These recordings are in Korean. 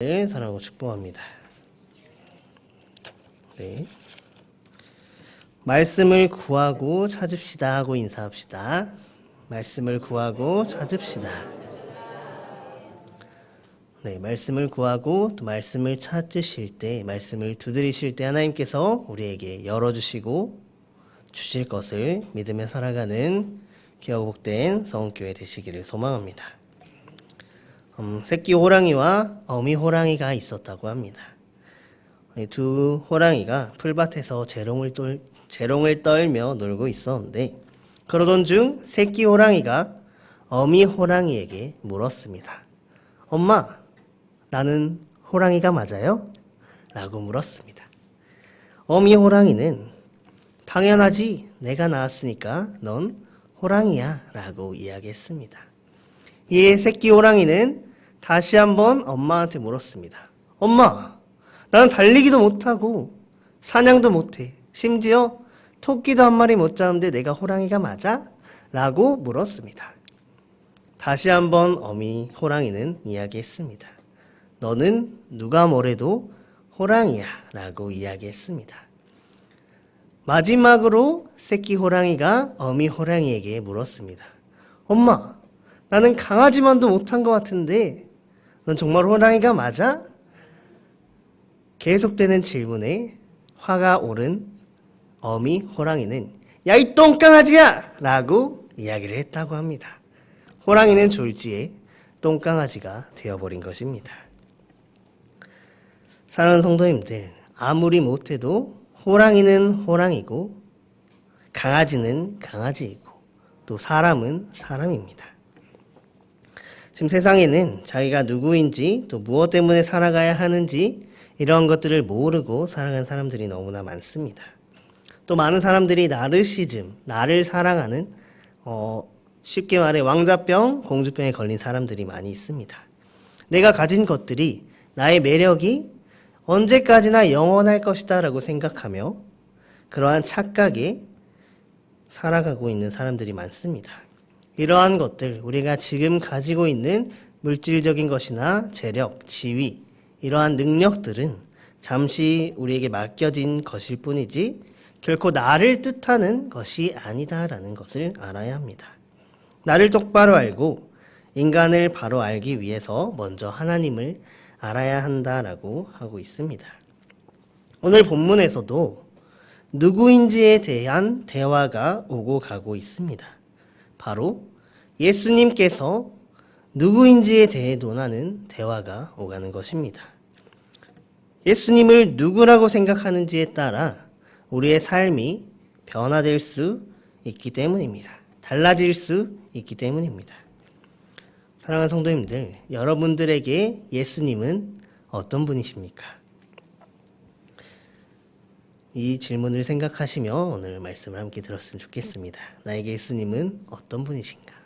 네, 사랑하고 축복합니다. 네. 말씀을 구하고 찾읍시다 하고 인사합시다. 말씀을 구하고 찾읍시다. 네, 말씀을 구하고 또 말씀을 찾으실 때, 말씀을 두드리실 때 하나님께서 우리에게 열어주시고 주실 것을 믿으며 살아가는 귀하고 복된 성교회 되시기를 소망합니다. 새끼 호랑이와 어미 호랑이가 있었다고 합니다. 두 호랑이가 풀밭에서 재롱을 떨며 놀고 있었는데, 그러던 중 새끼 호랑이가 어미 호랑이에게 물었습니다. 엄마, 나는 호랑이가 맞아요? 라고 물었습니다. 어미 호랑이는 당연하지, 내가 낳았으니까 넌 호랑이야 라고 이야기했습니다. 이에 새끼 호랑이는 다시 한번 엄마한테 물었습니다. 엄마, 나는 달리기도 못하고 사냥도 못해. 심지어 토끼도 한 마리 못 잡는데 내가 호랑이가 맞아? 라고 물었습니다. 다시 한번 어미 호랑이는 이야기했습니다. 너는 누가 뭐래도 호랑이야 라고 이야기했습니다. 마지막으로 새끼 호랑이가 어미 호랑이에게 물었습니다. 엄마, 나는 강아지만도 못한 것 같은데 넌 정말 호랑이가 맞아? 계속되는 질문에 화가 오른 어미 호랑이는 야, 이 똥강아지야! 라고 이야기를 했다고 합니다. 호랑이는 졸지에 똥강아지가 되어버린 것입니다. 사랑하는 성도님들, 아무리 못해도 호랑이는 호랑이고 강아지는 강아지이고 또 사람은 사람입니다. 지금 세상에는 자기가 누구인지 또 무엇 때문에 살아가야 하는지 이런 것들을 모르고 살아가는 사람들이 너무나 많습니다. 또 많은 사람들이 나르시즘, 나를 사랑하는 쉽게 말해 왕자병, 공주병에 걸린 사람들이 많이 있습니다. 내가 가진 것들이, 나의 매력이 언제까지나 영원할 것이다 라고 생각하며 그러한 착각에 살아가고 있는 사람들이 많습니다. 이러한 것들, 우리가 지금 가지고 있는 물질적인 것이나 재력, 지위, 이러한 능력들은 잠시 우리에게 맡겨진 것일 뿐이지 결코 나를 뜻하는 것이 아니다라는 것을 알아야 합니다. 나를 똑바로 알고 인간을 바로 알기 위해서 먼저 하나님을 알아야 한다라고 하고 있습니다. 오늘 본문에서도 누구인지에 대한 대화가 오고 가고 있습니다. 바로 예수님께서 누구인지에 대해 논하는 대화가 오가는 것입니다. 예수님을 누구라고 생각하는지에 따라 우리의 삶이 변화될 수 있기 때문입니다. 달라질 수 있기 때문입니다. 사랑하는 성도님들, 여러분들에게 예수님은 어떤 분이십니까? 이 질문을 생각하시며 오늘 말씀을 함께 들었으면 좋겠습니다. 나에게 예수님은 어떤 분이신가?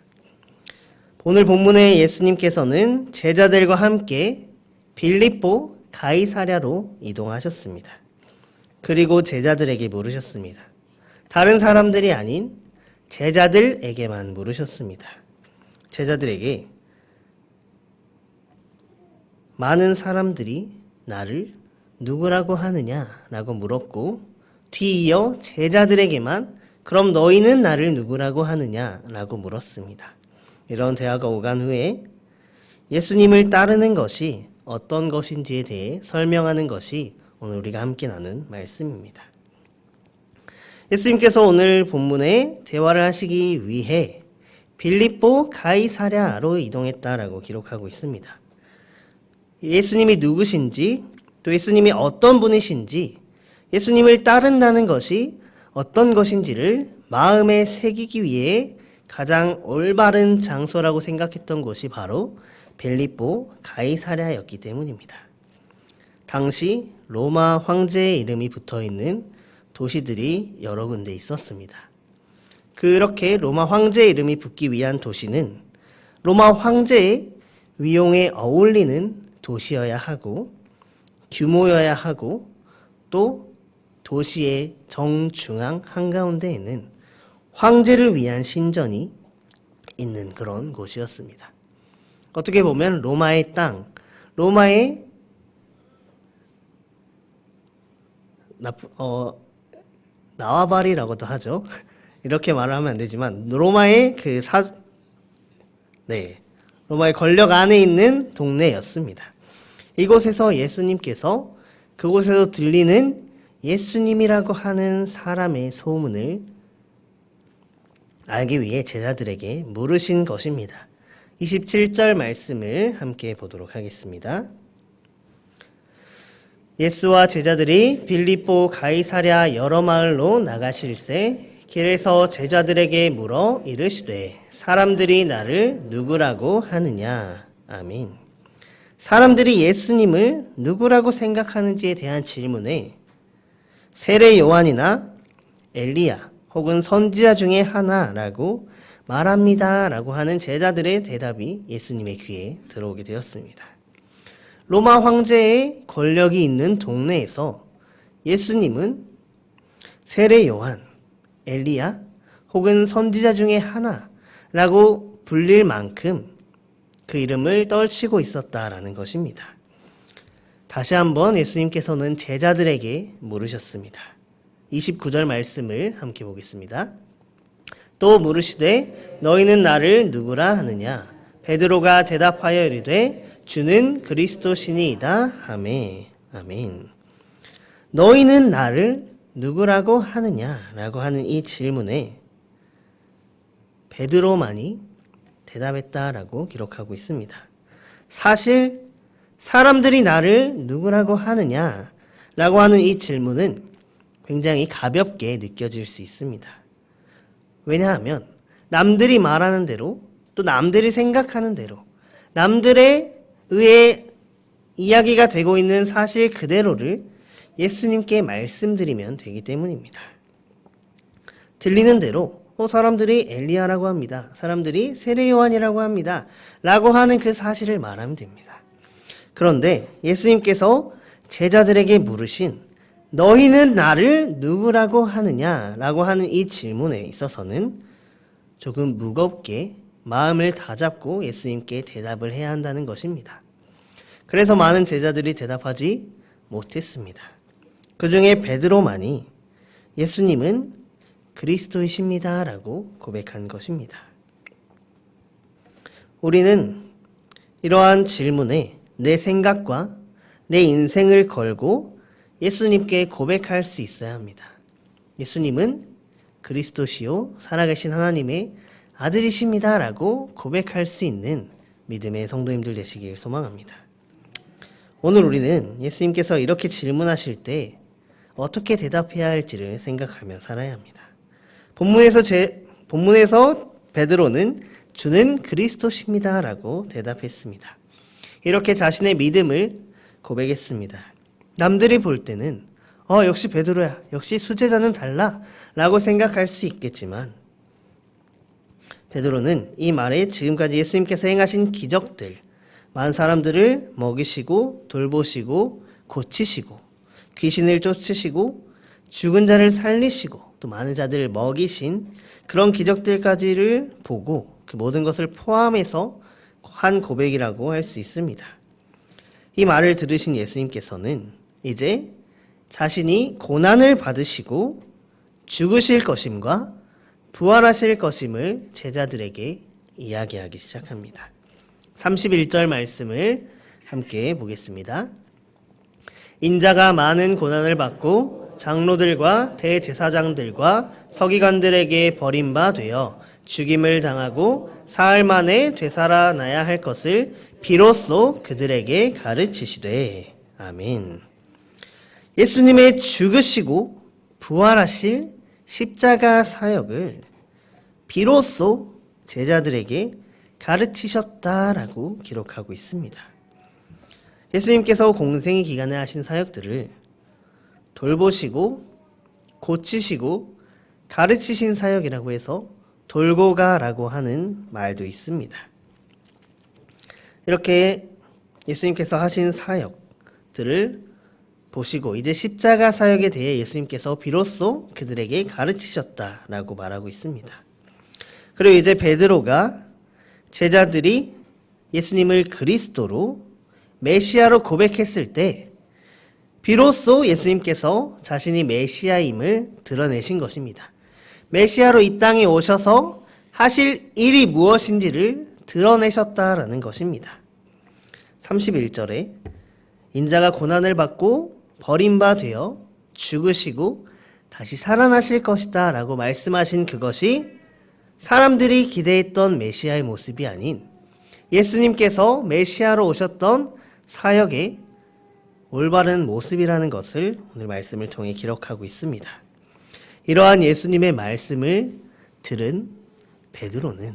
오늘 본문의 예수님께서는 제자들과 함께 빌립보 가이사랴로 이동하셨습니다. 그리고 제자들에게 물으셨습니다. 다른 사람들이 아닌 제자들에게만 물으셨습니다. 제자들에게 많은 사람들이 나를 누구라고 하느냐라고 물었고, 뒤이어 제자들에게만 그럼 너희는 나를 누구라고 하느냐라고 물었습니다. 이런 대화가 오간 후에 예수님을 따르는 것이 어떤 것인지에 대해 설명하는 것이 오늘 우리가 함께 나눈 말씀입니다. 예수님께서 오늘 본문에 대화를 하시기 위해 빌립보 가이사랴로 이동했다라고 기록하고 있습니다. 예수님이 누구신지, 또 예수님이 어떤 분이신지, 예수님을 따른다는 것이 어떤 것인지를 마음에 새기기 위해 가장 올바른 장소라고 생각했던 곳이 바로 빌립보 가이사랴였기 때문입니다. 당시 로마 황제의 이름이 붙어있는 도시들이 여러 군데 있었습니다. 그렇게 로마 황제의 이름이 붙기 위한 도시는 로마 황제의 위용에 어울리는 도시여야 하고 규모여야 하고 또 도시의 정중앙 한가운데에는 황제를 위한 신전이 있는 그런 곳이었습니다. 어떻게 보면 로마의 땅, 로마의 나와바리라고도 하죠. 이렇게 말을 하면 안 되지만 로마의 권력 안에 있는 동네였습니다. 이곳에서 예수님께서 그곳에서 들리는 예수님이라고 하는 사람의 소문을 알기 위해 제자들에게 물으신 것입니다. 27절 말씀을 함께 보도록 하겠습니다. 예수와 제자들이 빌립보 가이사랴 여러 마을로 나가실새 길에서 제자들에게 물어 이르시되 사람들이 나를 누구라고 하느냐. 아멘. 사람들이 예수님을 누구라고 생각하는지에 대한 질문에 세례 요한이나 엘리야 혹은 선지자 중에 하나라고 말합니다 라고 하는 제자들의 대답이 예수님의 귀에 들어오게 되었습니다. 로마 황제의 권력이 있는 동네에서 예수님은 세례 요한, 엘리야 혹은 선지자 중에 하나라고 불릴 만큼 그 이름을 떨치고 있었다라는 것입니다. 다시 한번 예수님께서는 제자들에게 물으셨습니다. 29절 말씀을 함께 보겠습니다. 또 물으시되 너희는 나를 누구라 하느냐? 베드로가 대답하여 이르되 주는 그리스도시니이다 하매. 아멘. 너희는 나를 누구라고 하느냐라고 하는 이 질문에 베드로만이 대답했다라고 기록하고 있습니다. 사실 사람들이 나를 누구라고 하느냐라고 하는 이 질문은 굉장히 가볍게 느껴질 수 있습니다. 왜냐하면 남들이 말하는 대로 또 남들이 생각하는 대로 남들의 의해 이야기가 되고 있는 사실 그대로를 예수님께 말씀드리면 되기 때문입니다. 들리는 대로 사람들이 엘리야라고 합니다. 사람들이 세례 요한이라고 합니다. 라고 하는 그 사실을 말하면 됩니다. 그런데 예수님께서 제자들에게 물으신 너희는 나를 누구라고 하느냐라고 하는 이 질문에 있어서는 조금 무겁게 마음을 다잡고 예수님께 대답을 해야 한다는 것입니다. 그래서 많은 제자들이 대답하지 못했습니다. 그 중에 베드로만이 예수님은 그리스도이십니다 라고 고백한 것입니다. 우리는 이러한 질문에 내 생각과 내 인생을 걸고 예수님께 고백할 수 있어야 합니다. 예수님은 그리스도시요 살아계신 하나님의 아들이십니다 라고 고백할 수 있는 믿음의 성도님들 되시길 소망합니다. 오늘 우리는 예수님께서 이렇게 질문하실 때 어떻게 대답해야 할지를 생각하며 살아야 합니다. 본문에서 베드로는 주는 그리스도십니다 라고 대답했습니다. 이렇게 자신의 믿음을 고백했습니다. 남들이 볼 때는 역시 베드로야, 역시 수제자는 달라 라고 생각할 수 있겠지만 베드로는 이 말에 지금까지 예수님께서 행하신 기적들, 많은 사람들을 먹이시고 돌보시고 고치시고 귀신을 쫓으시고 죽은 자를 살리시고 또 많은 자들을 먹이신 그런 기적들까지를 보고 그 모든 것을 포함해서 한 고백이라고 할 수 있습니다. 이 말을 들으신 예수님께서는 이제 자신이 고난을 받으시고 죽으실 것임과 부활하실 것임을 제자들에게 이야기하기 시작합니다. 31절 말씀을 함께 보겠습니다. 인자가 많은 고난을 받고 장로들과 대제사장들과 서기관들에게 버림받아 죽임을 당하고 사흘 만에 되살아나야 할 것을 비로소 그들에게 가르치시되. 아멘. 예수님의 죽으시고 부활하실 십자가 사역을 비로소 제자들에게 가르치셨다라고 기록하고 있습니다. 예수님께서 공생의 기간에 하신 사역들을 돌보시고 고치시고 가르치신 사역이라고 해서 돌고 가라고 하는 말도 있습니다. 이렇게 예수님께서 하신 사역들을 보시고 이제 십자가 사역에 대해 예수님께서 비로소 그들에게 가르치셨다라고 말하고 있습니다. 그리고 이제 베드로가 제자들이 예수님을 그리스도로 메시아로 고백했을 때 비로소 예수님께서 자신이 메시아임을 드러내신 것입니다. 메시아로 이 땅에 오셔서 하실 일이 무엇인지를 드러내셨다라는 것입니다. 31절에 인자가 고난을 받고 버림바 되어 죽으시고 다시 살아나실 것이다 라고 말씀하신 그것이 사람들이 기대했던 메시아의 모습이 아닌 예수님께서 메시아로 오셨던 사역의 올바른 모습이라는 것을 오늘 말씀을 통해 기록하고 있습니다. 이러한 예수님의 말씀을 들은 베드로는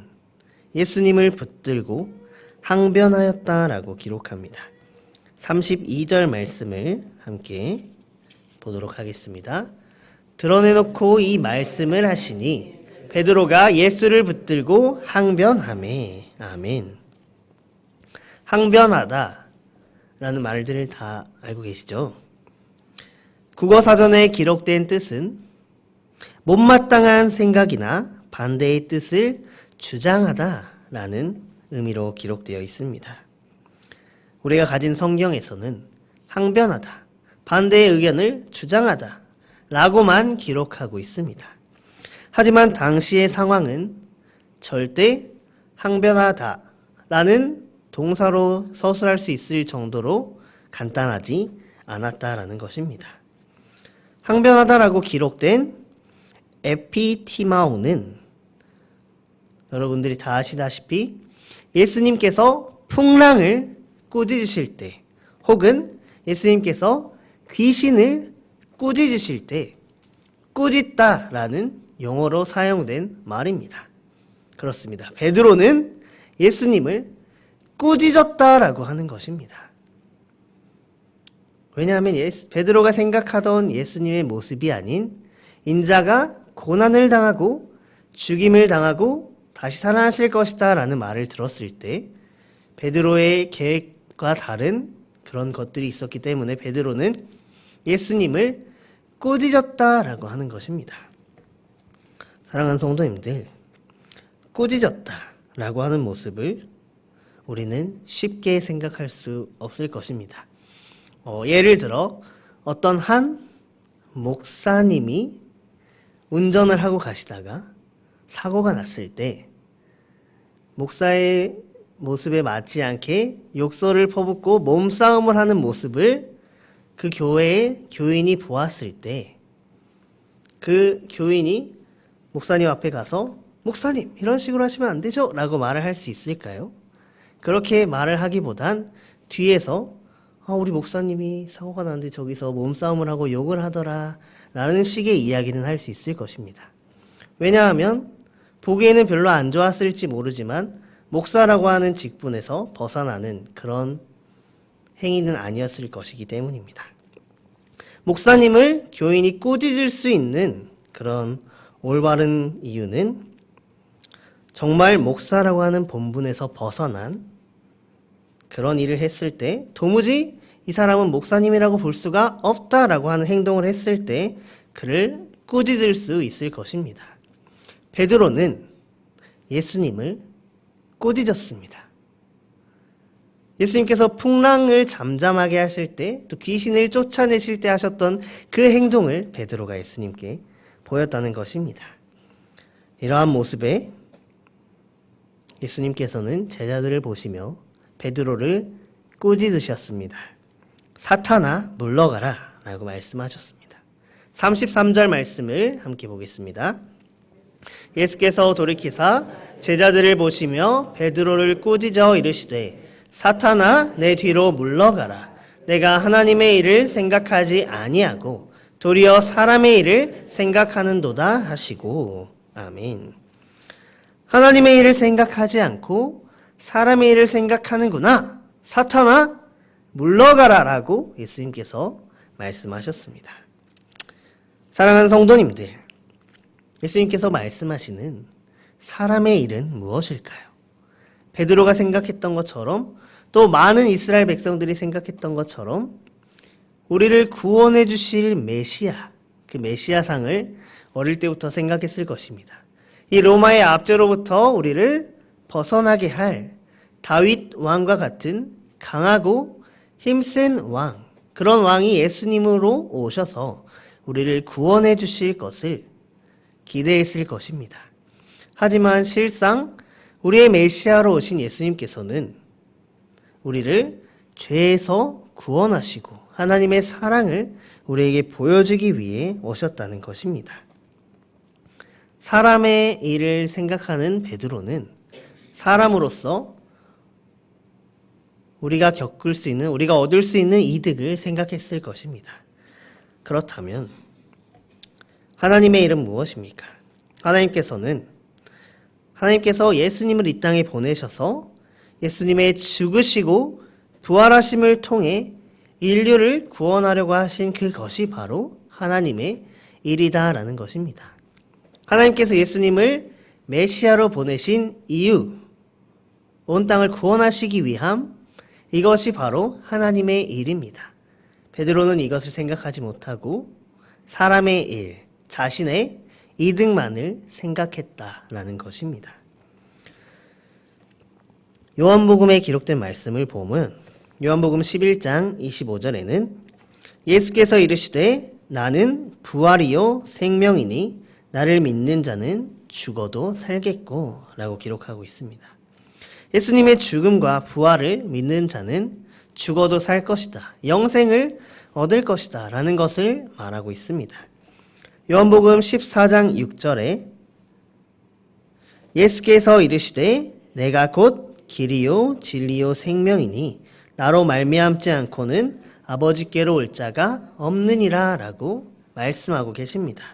예수님을 붙들고 항변하였다라고 기록합니다. 32절 말씀을 함께 보도록 하겠습니다. 드러내놓고 이 말씀을 하시니 베드로가 예수를 붙들고 항변하매. 아멘. 항변하다 라는 말들을 다 알고 계시죠? 국어사전에 기록된 뜻은 못마땅한 생각이나 반대의 뜻을 주장하다 라는 의미로 기록되어 있습니다. 우리가 가진 성경에서는 항변하다, 반대의 의견을 주장하다 라고만 기록하고 있습니다. 하지만 당시의 상황은 절대 항변하다 라는 동사로 서술할 수 있을 정도로 간단하지 않았다라는 것입니다. 항변하다라고 기록된 에피티마오는 여러분들이 다 아시다시피 예수님께서 풍랑을 꾸짖으실 때 혹은 예수님께서 귀신을 꾸짖으실 때 꾸짖다라는 용어로 사용된 말입니다. 그렇습니다. 베드로는 예수님을 꾸짖었다라고 하는 것입니다. 왜냐하면 베드로가 생각하던 예수님의 모습이 아닌 인자가 고난을 당하고 죽임을 당하고 다시 살아나실 것이다 라는 말을 들었을 때 베드로의 계획과 다른 그런 것들이 있었기 때문에 베드로는 예수님을 꾸짖었다라고 하는 것입니다. 사랑하는 성도님들, 꾸짖었다라고 하는 모습을 우리는 쉽게 생각할 수 없을 것입니다. 예를 들어 어떤 한 목사님이 운전을 하고 가시다가 사고가 났을 때 목사의 모습에 맞지 않게 욕설을 퍼붓고 몸싸움을 하는 모습을 그 교회의 교인이 보았을 때 그 교인이 목사님 앞에 가서 목사님 이런 식으로 하시면 안 되죠? 라고 말을 할 수 있을까요? 그렇게 말을 하기보단 뒤에서 우리 목사님이 사고가 났는데 저기서 몸싸움을 하고 욕을 하더라 라는 식의 이야기는 할 수 있을 것입니다. 왜냐하면 보기에는 별로 안 좋았을지 모르지만 목사라고 하는 직분에서 벗어나는 그런 행위는 아니었을 것이기 때문입니다. 목사님을 교인이 꾸짖을 수 있는 그런 올바른 이유는 정말 목사라고 하는 본분에서 벗어난 그런 일을 했을 때 도무지 이 사람은 목사님이라고 볼 수가 없다라고 하는 행동을 했을 때 그를 꾸짖을 수 있을 것입니다. 베드로는 예수님을 꾸짖었습니다. 예수님께서 풍랑을 잠잠하게 하실 때 또 귀신을 쫓아내실 때 하셨던 그 행동을 베드로가 예수님께 보였다는 것입니다. 이러한 모습에 예수님께서는 제자들을 보시며 베드로를 꾸짖으셨습니다. 사탄아 물러가라 라고 말씀하셨습니다. 33절 말씀을 함께 보겠습니다. 예수께서 돌이키사 제자들을 보시며 베드로를 꾸짖어 이르시되 사탄아 내 뒤로 물러가라. 내가 하나님의 일을 생각하지 아니하고 도리어 사람의 일을 생각하는도다 하시고. 아멘. 하나님의 일을 생각하지 않고 사람의 일을 생각하는구나. 사탄아 물러가라 라고 예수님께서 말씀하셨습니다. 사랑하는 성도님들, 예수님께서 말씀하시는 사람의 일은 무엇일까요? 베드로가 생각했던 것처럼 또 많은 이스라엘 백성들이 생각했던 것처럼 우리를 구원해 주실 메시아, 그 메시아상을 어릴 때부터 생각했을 것입니다. 이 로마의 압제로부터 우리를 벗어나게 할 다윗 왕과 같은 강하고 힘센 왕, 그런 왕이 예수님으로 오셔서 우리를 구원해 주실 것을 기대했을 것입니다. 하지만 실상 우리의 메시아로 오신 예수님께서는 우리를 죄에서 구원하시고 하나님의 사랑을 우리에게 보여주기 위해 오셨다는 것입니다. 사람의 일을 생각하는 베드로는 사람으로서 우리가 겪을 수 있는, 우리가 얻을 수 있는 이득을 생각했을 것입니다. 그렇다면 하나님의 일은 무엇입니까? 하나님께서 예수님을 이 땅에 보내셔서 예수님의 죽으시고 부활하심을 통해 인류를 구원하려고 하신 그것이 바로 하나님의 일이다라는 것입니다. 하나님께서 예수님을 메시아로 보내신 이유, 온 땅을 구원하시기 위함, 이것이 바로 하나님의 일입니다. 베드로는 이것을 생각하지 못하고 사람의 일, 자신의 이득만을 생각했다라는 것입니다. 요한복음에 기록된 말씀을 보면 요한복음 11장 25절에는 예수께서 이르시되 나는 부활이요 생명이니 나를 믿는 자는 죽어도 살겠고 라고 기록하고 있습니다. 예수님의 죽음과 부활을 믿는 자는 죽어도 살 것이다. 영생을 얻을 것이다. 라는 것을 말하고 있습니다. 요한복음 14장 6절에 예수께서 이르시되 내가 곧 길이요 진리요 생명이니 나로 말미암지 않고는 아버지께로 올 자가 없느니라 라고 말씀하고 계십니다.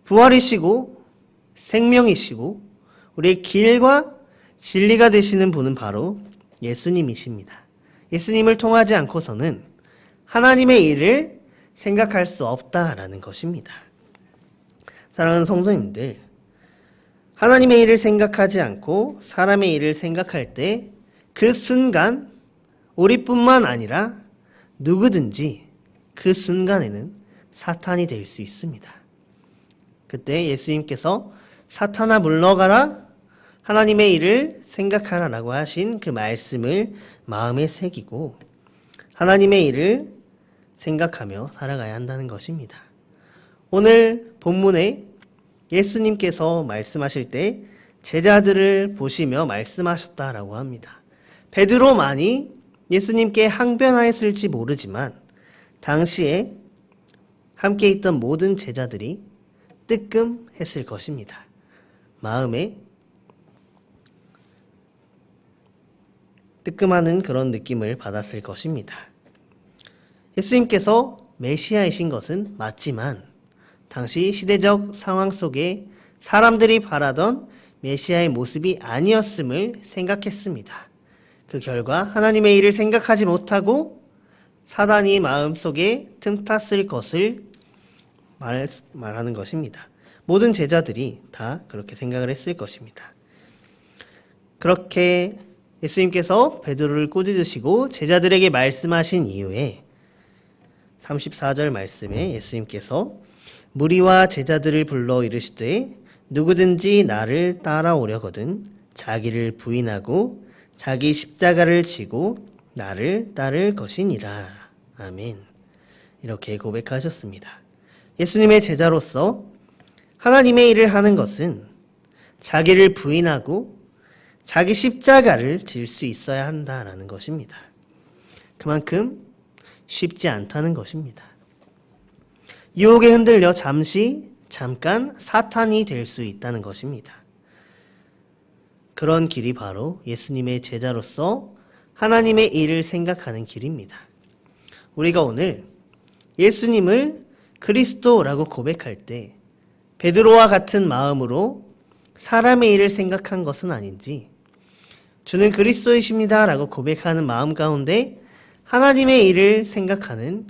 부활이시고 생명이시고 우리의 길과 진리가 되시는 분은 바로 예수님이십니다. 예수님을 통하지 않고서는 하나님의 일을 생각할 수 없다라는 것입니다. 사랑하는 성도님들, 하나님의 일을 생각하지 않고 사람의 일을 생각할 때 그 순간 우리뿐만 아니라 누구든지 그 순간에는 사탄이 될 수 있습니다. 그때 예수님께서 사탄아 물러가라, 하나님의 일을 생각하라라고 하신 그 말씀을 마음에 새기고 하나님의 일을 생각하며 살아가야 한다는 것입니다. 오늘 본문에 예수님께서 말씀하실 때 제자들을 보시며 말씀하셨다라고 합니다. 베드로만이 예수님께 항변하였을지 모르지만 당시에 함께 있던 모든 제자들이 뜨끔했을 것입니다. 마음에 뜨끔하는 그런 느낌을 받았을 것입니다. 예수님께서 메시아이신 것은 맞지만 당시 시대적 상황 속에 사람들이 바라던 메시아의 모습이 아니었음을 생각했습니다. 그 결과 하나님의 일을 생각하지 못하고 사단이 마음속에 틈탔을 것을 말하는 것입니다. 모든 제자들이 다 그렇게 생각을 했을 것입니다. 그렇게 예수님께서 베드로를 꾸짖으시고 제자들에게 말씀하신 이후에 34절 말씀에 예수님께서 무리와 제자들을 불러 이르시되 누구든지 나를 따라오려거든 자기를 부인하고 자기 십자가를 지고 나를 따를 것이니라. 아멘. 이렇게 고백하셨습니다. 예수님의 제자로서 하나님의 일을 하는 것은 자기를 부인하고 자기 십자가를 질 수 있어야 한다라는 것입니다. 그만큼 쉽지 않다는 것입니다. 유혹에 흔들려 잠깐 사탄이 될 수 있다는 것입니다. 그런 길이 바로 예수님의 제자로서 하나님의 일을 생각하는 길입니다. 우리가 오늘 예수님을 그리스도라고 고백할 때 베드로와 같은 마음으로 사람의 일을 생각한 것은 아닌지 주는 그리스도이십니다 라고 고백하는 마음 가운데 하나님의 일을 생각하는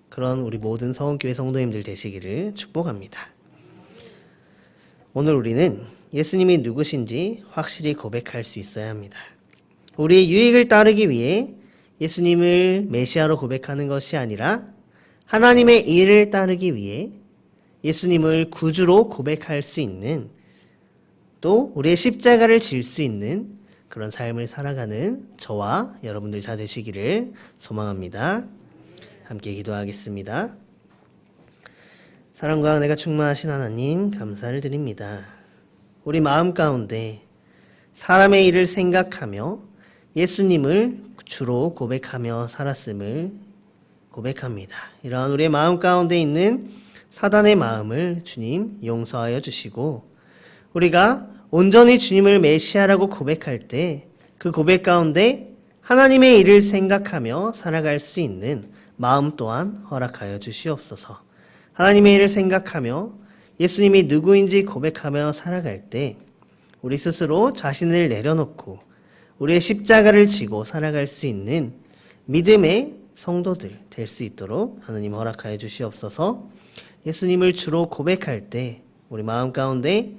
그런 우리 모든 서원교회 성도님들 되시기를 축복합니다. 오늘 우리는 예수님이 누구신지 확실히 고백할 수 있어야 합니다. 우리의 유익을 따르기 위해 예수님을 메시아로 고백하는 것이 아니라 하나님의 일을 따르기 위해 예수님을 구주로 고백할 수 있는 또 우리의 십자가를 질 수 있는 그런 삶을 살아가는 저와 여러분들 다 되시기를 소망합니다. 함께 기도하겠습니다. 사랑과 은혜가 충만하신 하나님 감사를 드립니다. 우리 마음 가운데 사람의 일을 생각하며 예수님을 주로 고백하며 살았음을 고백합니다. 이러한 우리의 마음 가운데 있는 사단의 마음을 주님 용서하여 주시고 우리가 온전히 주님을 메시아라고 고백할 때 그 고백 가운데 하나님의 일을 생각하며 살아갈 수 있는 마음 또한 허락하여 주시옵소서. 하나님의 일을 생각하며 예수님이 누구인지 고백하며 살아갈 때 우리 스스로 자신을 내려놓고 우리의 십자가를 지고 살아갈 수 있는 믿음의 성도들 될 수 있도록 하나님 허락하여 주시옵소서. 예수님을 주로 고백할 때 우리 마음 가운데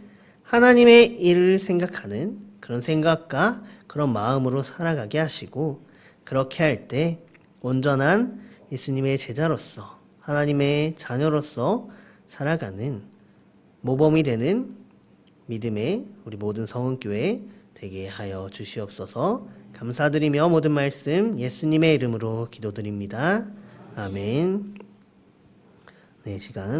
하나님의 일을 생각하는 그런 생각과 그런 마음으로 살아가게 하시고 그렇게 할 때 온전한 예수님의 제자로서 하나님의 자녀로서 살아가는 모범이 되는 믿음의 우리 모든 성은교회 되게 하여 주시옵소서. 감사드리며 모든 말씀 예수님의 이름으로 기도드립니다. 아멘. 네, 시간은